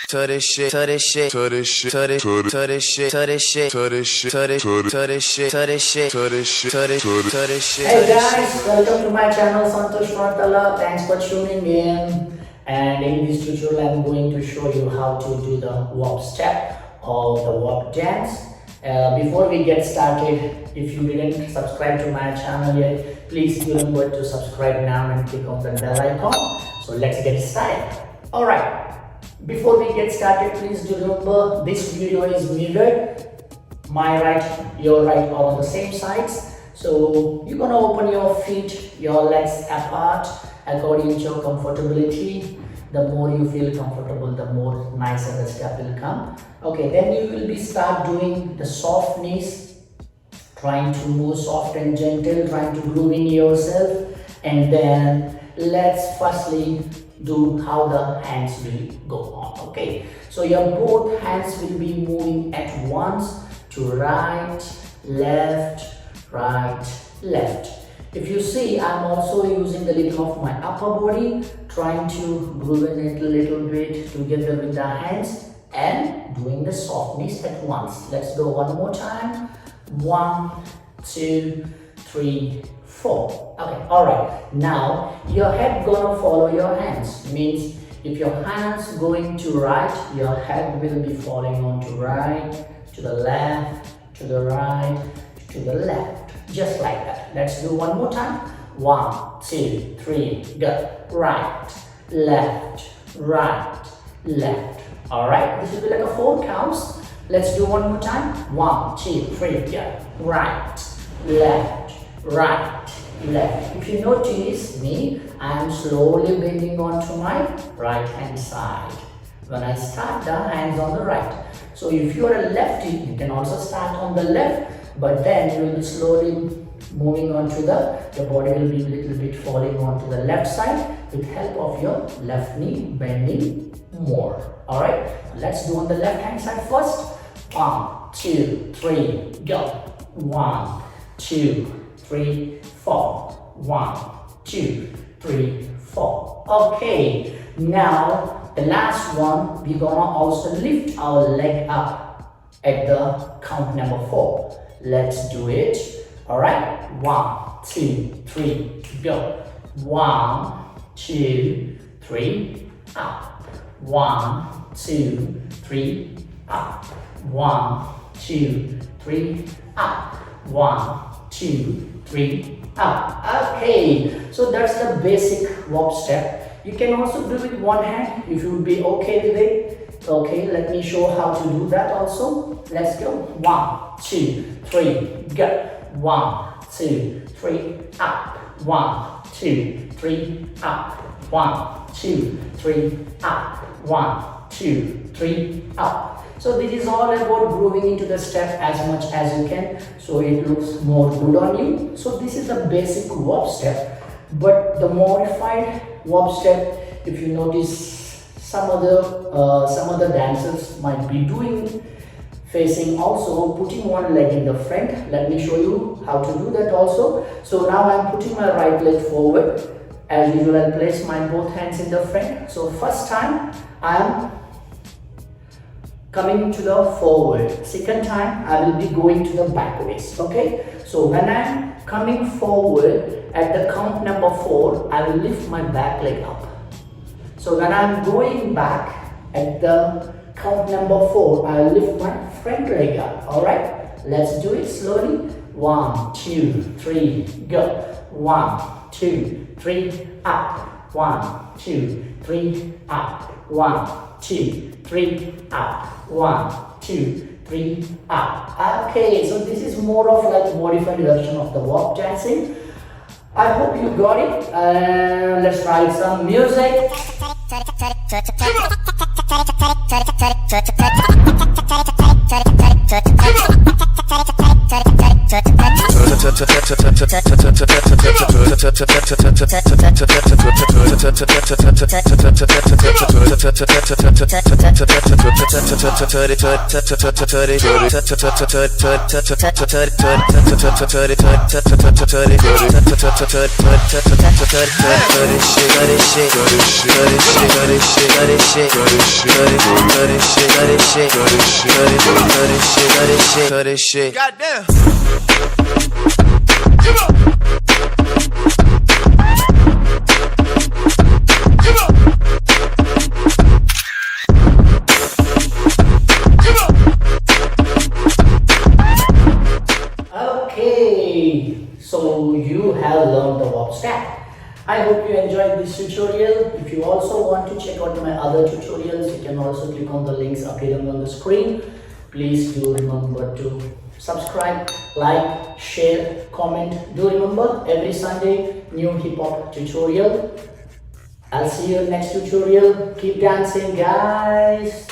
to this shit, to this shit, to this shit, to this shit, to this shit, to this shit, to this shit, to this shit, to this shit, to this shit, to this shit, to this shit, to this shit. Hey guys, welcome to my channel Santosh Konathala. Thanks for tuning in. And in this tutorial, I'm going to show you how to do the WOP step or the WOP dance. Before we get started, if you didn't subscribe to my channel yet, please remember to subscribe now and click on the bell icon. So let's get started. Alright. Before we get started, please do remember this video is mirrored. My right, your right are on the same sides. So you're gonna open your feet, your legs apart according to your comfortability. The more you feel comfortable, the more nicer the step will come. Okay, then you will be start doing the soft knees, trying to move soft and gentle, trying to groove in yourself. And then let's firstly do how the hands will go on. Okay, so your both hands will be moving at once to right, left, right, left. If you see, I'm also using the little of my upper body, trying to groove in it a little bit together with the hands and doing the soft knees at once. Let's go one more time. 1, 2, 3, 4. Okay, all right. Now your head gonna follow your hands. Means if your hands going to right, your head will be falling on to right, to the left, to the right, to the left, just like that. Let's do one more time. 1, 2, 3, go. Right, left, right, left. All right. This will be like a 4 counts. Let's do one more time. 1, 2, 3, go. Right, left, right, left. If you notice me, I am slowly bending onto my right hand side. When I start, the hands on the right. So if you are a lefty, you can also start on the left, but then you will be slowly moving on to the body will be a little bit falling onto the left side with help of your left knee bending more. All right, let's do on the left hand side first. 1, 2, 3, go. 1, 2, 3, 4. 1, 2, 3, 4. Okay, now the last one, we're gonna also lift our leg up at the count number 4. Let's do it. All right, 1, 2, 3, go. 1, 2, 3, up. 1, 2, 3, up. 1, 2, 3, up. 1, 2, 3, up. Okay, so that's the basic WOP step. You can also do it with one hand if you would be okay with it. Okay, let me show how to do that also. Let's go. 1, 2, 3, go. 1, 2, 3, up. 1, 2, 3, up. 1, 2, 3, up. 1, 2, 3, up. So this is all about grooving into the step as much as you can, so it looks more good on you. So this is the basic WOP step, but the modified WOP step, if you notice, some other dancers might be doing facing also putting one leg in the front. Let me show you how to do that also. So now I'm putting my right leg forward. As usual, I'll place my both hands in the front. So first time I'm coming to the forward. Second time I will be going to the backwards. Okay, so when I'm coming forward at the count number 4, I will lift my back leg up. So when I'm going back at the count number 4, I will lift my front leg up. All right, let's do it slowly. 1, 2, 3, go. 1, 2, 3, up. 1, 2, 3, up. 1, 2, 3, up. 1, 2, 3, up. Okay, so this is more of like modified version of the WOP dancing. I hope you got it. Let's try some music. Goddamn. Okay, so you have learned the WOP step. I hope you enjoyed this tutorial. If you also want to check out my other tutorials, you can also click on the links appearing on the screen. Please do remember to subscribe, like, share, comment. Do remember every Sunday new hip hop tutorial. I'll see you in next tutorial. Keep dancing, guys.